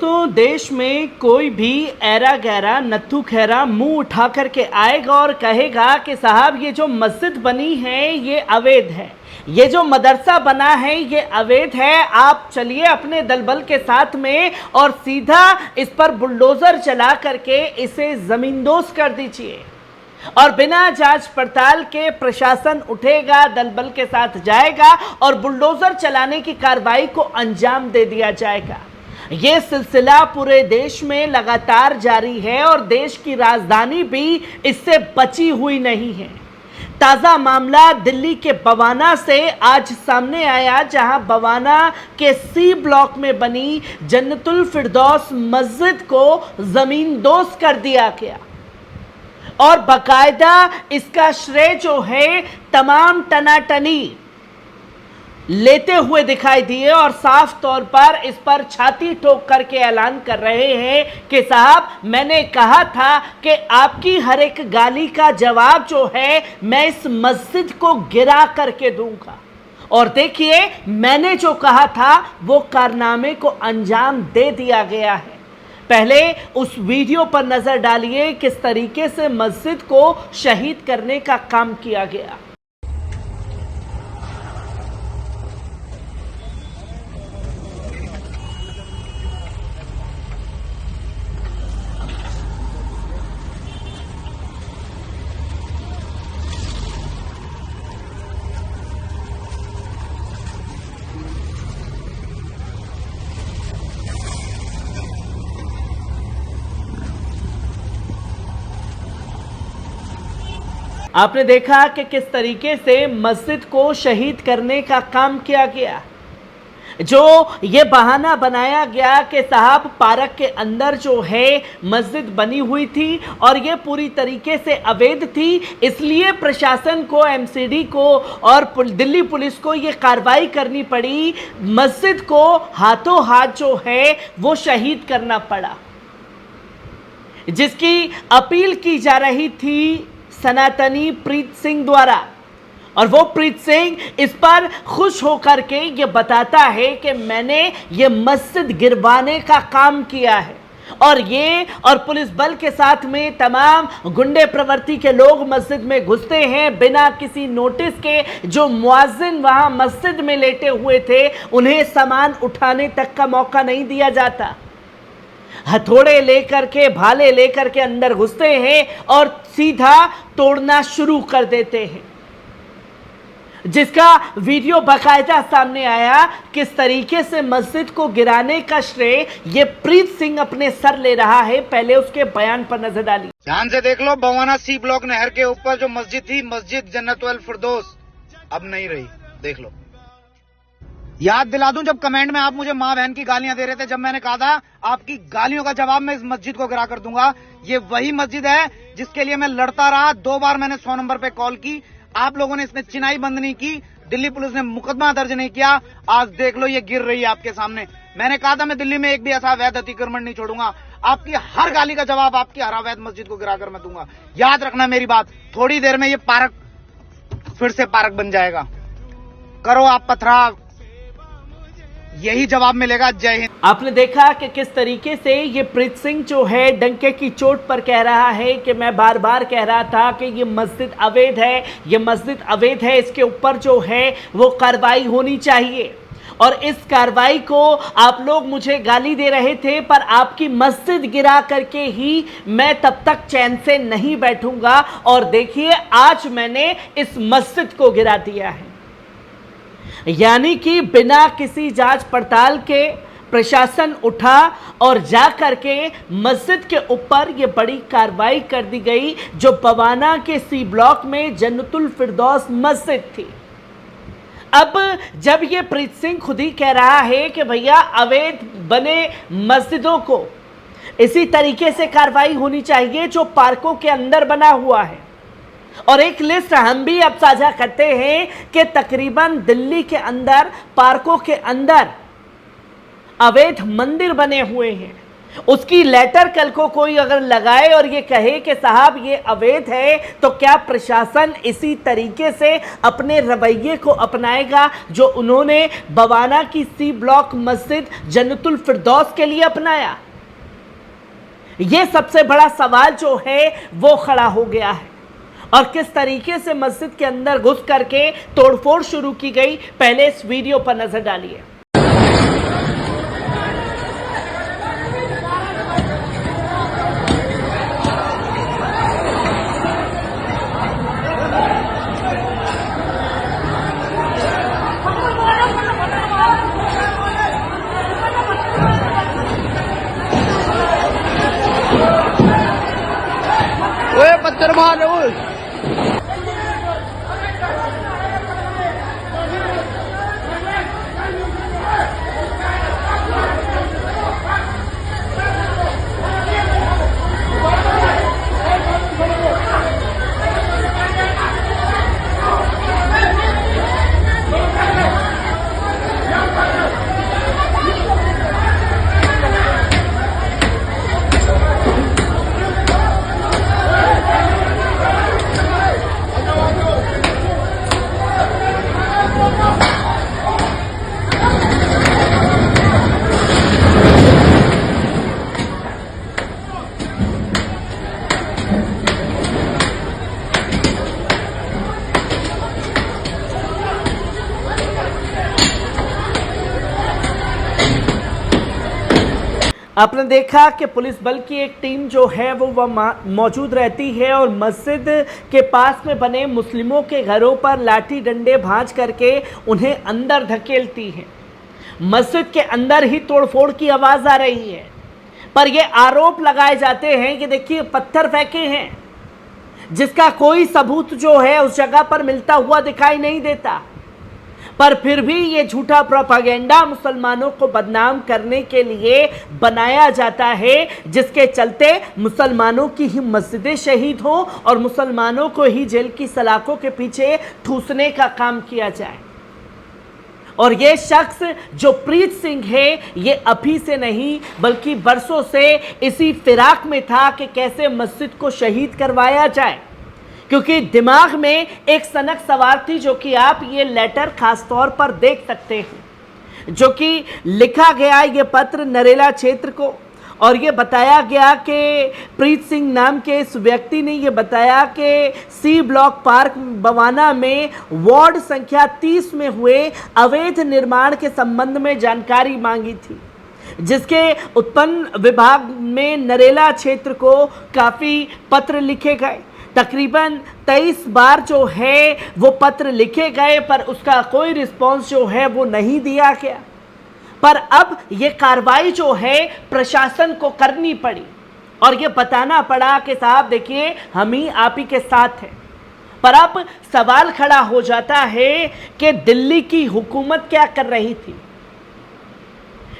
तो देश में कोई भी ऐरा गैरा नत्थू खैरा मुंह उठा करके आएगा और कहेगा कि साहब ये जो मस्जिद बनी है ये अवैध है, ये जो मदरसा बना है ये अवैध है। आप चलिए अपने दलबल के साथ में और सीधा इस पर बुलडोजर चला करके इसे जमींदोज कर दीजिए और बिना जांच पड़ताल के प्रशासन उठेगा, दलबल के साथ जाएगा और बुलडोजर चलाने की कार्रवाई को अंजाम दे दिया जाएगा। ये सिलसिला पूरे देश में लगातार जारी है और देश की राजधानी भी इससे बची हुई नहीं है। ताज़ा मामला दिल्ली के बवाना से आज सामने आया, जहां बवाना के सी ब्लॉक में बनी जन्नतुल फिरदौस मस्जिद को जमींदोज कर दिया गया और बाकायदा इसका श्रेय जो है तमाम टनाटनी लेते हुए दिखाई दिए और साफ तौर पर इस पर छाती ठोक करके ऐलान कर रहे हैं कि साहब मैंने कहा था कि आपकी हर एक गाली का जवाब जो है मैं इस मस्जिद को गिरा करके दूंगा। और देखिए मैंने जो कहा था वो कारनामे को अंजाम दे दिया गया है। पहले उस वीडियो पर नजर डालिए किस तरीके से मस्जिद को शहीद करने का काम किया गया। आपने देखा कि किस तरीके से मस्जिद को शहीद करने का काम किया गया। जो ये बहाना बनाया गया कि साहब पार्क के अंदर जो है मस्जिद बनी हुई थी और ये पूरी तरीके से अवैध थी, इसलिए प्रशासन को, एमसीडी को और दिल्ली पुलिस को ये कार्रवाई करनी पड़ी, मस्जिद को हाथों हाथ जो है वो शहीद करना पड़ा, जिसकी अपील की जा रही थी सनातनी प्रीत सिंह द्वारा। और वो प्रीत सिंह इस पर खुश होकर के ये बताता है कि मैंने ये मस्जिद गिरवाने का काम किया है और ये और पुलिस बल के साथ में तमाम गुंडे प्रवृत्ति के लोग मस्जिद में घुसते हैं बिना किसी नोटिस के। जो मुअज्जिन वहां मस्जिद में लेटे हुए थे उन्हें सामान उठाने तक का मौका नहीं दिया जाता। हथौड़े लेकर के, भाले लेकर के अंदर घुसते हैं और सीधा तोड़ना शुरू कर देते हैं, जिसका वीडियो बाकायदा सामने आया। किस तरीके से मस्जिद को गिराने का श्रेय ये प्रीत सिंह अपने सर ले रहा है, पहले उसके बयान पर नजर डालिए। ध्यान से देख लो, बवाना सी ब्लॉक नहर के ऊपर जो मस्जिद थी, मस्जिद जन्नतुल फिरदौस, अब नहीं रही। देख लो। याद दिला दूं, जब कमेंट में आप मुझे माँ बहन की गालियां दे रहे थे, जब मैंने कहा था आपकी गालियों का जवाब मैं इस मस्जिद को गिरा कर दूंगा, ये वही मस्जिद है जिसके लिए मैं लड़ता रहा। 2 बार मैंने 100 नंबर पे कॉल की, आप लोगों ने इसमें चिनाई बंद नहीं की, दिल्ली पुलिस ने मुकदमा दर्ज नहीं किया। आज देख लो ये गिर रही है आपके सामने। मैंने कहा था मैं दिल्ली में एक भी ऐसा अवैध अतिक्रमण नहीं छोड़ूंगा। आपकी हर गाली का जवाब आपकी हर अवैध मस्जिद को गिराकर मैं दूंगा। याद रखना मेरी बात, थोड़ी देर में ये पार्क फिर से पार्क बन जाएगा। करो आप पथराव, यही जवाब मिलेगा। जय हिंद। आपने देखा कि किस तरीके से ये प्रीत सिंह जो है डंके की चोट पर कह रहा है कि मैं बार बार कह रहा था कि ये मस्जिद अवैध है, ये मस्जिद अवैध है, इसके ऊपर जो है वो कार्रवाई होनी चाहिए। और इस कार्रवाई को आप लोग मुझे गाली दे रहे थे, पर आपकी मस्जिद गिरा करके ही मैं तब तक चैन से नहीं बैठूंगा। और देखिए आज मैंने इस मस्जिद को गिरा दिया है, यानी कि बिना किसी जांच पड़ताल के प्रशासन उठा और जा करके मस्जिद के ऊपर ये बड़ी कार्रवाई कर दी गई, जो बवाना के सी ब्लॉक में जन्नतुल फिरदौस मस्जिद थी। अब जब ये प्रीत सिंह खुद ही कह रहा है कि भैया अवैध बने मस्जिदों को इसी तरीके से कार्रवाई होनी चाहिए जो पार्कों के अंदर बना हुआ है। और एक लिस्ट हम भी अब साझा करते हैं कि तकरीबन दिल्ली के अंदर पार्कों के अंदर अवैध मंदिर बने हुए हैं उसकी लेटर कल को कोई अगर लगाए और ये कहे कि साहब ये अवैध है, तो क्या प्रशासन इसी तरीके से अपने रवैये को अपनाएगा जो उन्होंने बवाना की सी ब्लॉक मस्जिद जन्नतुल फिरदौस के लिए अपनाया? ये सबसे बड़ा सवाल जो है वो खड़ा हो गया है। और किस तरीके से मस्जिद के अंदर घुस करके तोड़फोड़ शुरू की गई, पहले इस वीडियो पर नजर डालिए। पत्थर मार रहे हो। आपने देखा कि पुलिस बल की एक टीम जो है वो मौजूद रहती है और मस्जिद के पास में बने मुस्लिमों के घरों पर लाठी डंडे भांज करके उन्हें अंदर धकेलती है। मस्जिद के अंदर ही तोड़फोड़ की आवाज़ आ रही है, पर ये आरोप लगाए जाते हैं कि देखिए पत्थर फेंके हैं, जिसका कोई सबूत जो है उस जगह पर मिलता हुआ दिखाई नहीं देता। पर फिर भी ये झूठा प्रोपेगेंडा मुसलमानों को बदनाम करने के लिए बनाया जाता है, जिसके चलते मुसलमानों की ही मस्जिदें शहीद हो और मुसलमानों को ही जेल की सलाखों के पीछे ठूसने का काम किया जाए। और ये शख्स जो प्रीत सिंह है, ये अभी से नहीं बल्कि बरसों से इसी फिराक में था कि कैसे मस्जिद को शहीद करवाया जाए, क्योंकि दिमाग में एक सनक सवार थी, जो कि आप ये लेटर खास तौर पर देख सकते हैं, जो कि लिखा गया ये पत्र नरेला क्षेत्र को। और ये बताया गया कि प्रीत सिंह नाम के इस व्यक्ति ने ये बताया कि सी ब्लॉक पार्क बवाना में वार्ड संख्या 30 में हुए अवैध निर्माण के संबंध में जानकारी मांगी थी, जिसके उत्पन्न विभाग में नरेला क्षेत्र को काफ़ी पत्र लिखे गए। तकरीबन 23 बार जो है वो पत्र लिखे गए, पर उसका कोई रिस्पॉन्स जो है वो नहीं दिया गया। पर अब ये कार्रवाई जो है प्रशासन को करनी पड़ी और ये बताना पड़ा कि साहब देखिए हम ही आप ही के साथ हैं। पर अब सवाल खड़ा हो जाता है कि दिल्ली की हुकूमत क्या कर रही थी।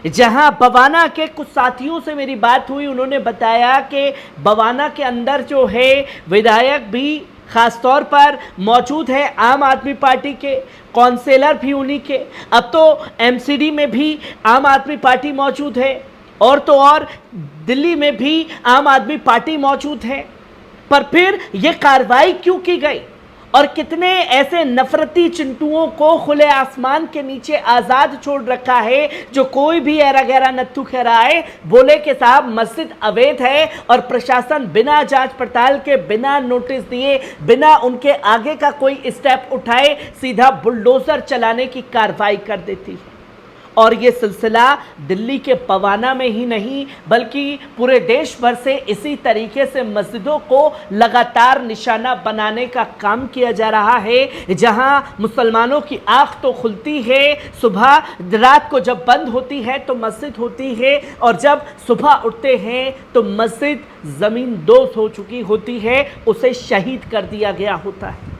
जहां बवाना के कुछ साथियों से मेरी बात हुई, उन्होंने बताया कि बवाना के अंदर जो है विधायक भी खास तौर पर मौजूद है, आम आदमी पार्टी के काउंसिलर भी उन्हीं के, अब तो एमसीडी में भी आम आदमी पार्टी मौजूद है और तो और दिल्ली में भी आम आदमी पार्टी मौजूद है। पर फिर ये कार्रवाई क्यों की गई और कितने ऐसे नफरती चिंटुओं को खुले आसमान के नीचे आज़ाद छोड़ रखा है, जो कोई भी ऐरा गैरा नत्थू खैरा आए बोले कि साहब मस्जिद अवैध है और प्रशासन बिना जांच पड़ताल के, बिना नोटिस दिए, बिना उनके आगे का कोई स्टेप उठाए सीधा बुलडोजर चलाने की कार्रवाई कर देती है। और ये सिलसिला दिल्ली के बवाना में ही नहीं बल्कि पूरे देश भर से इसी तरीके से मस्जिदों को लगातार निशाना बनाने का काम किया जा रहा है। जहां मुसलमानों की आंख तो खुलती है, सुबह रात को जब बंद होती है तो मस्जिद होती है, और जब सुबह उठते हैं तो मस्जिद ज़मीन दोज़ हो चुकी होती है, उसे शहीद कर दिया गया होता है।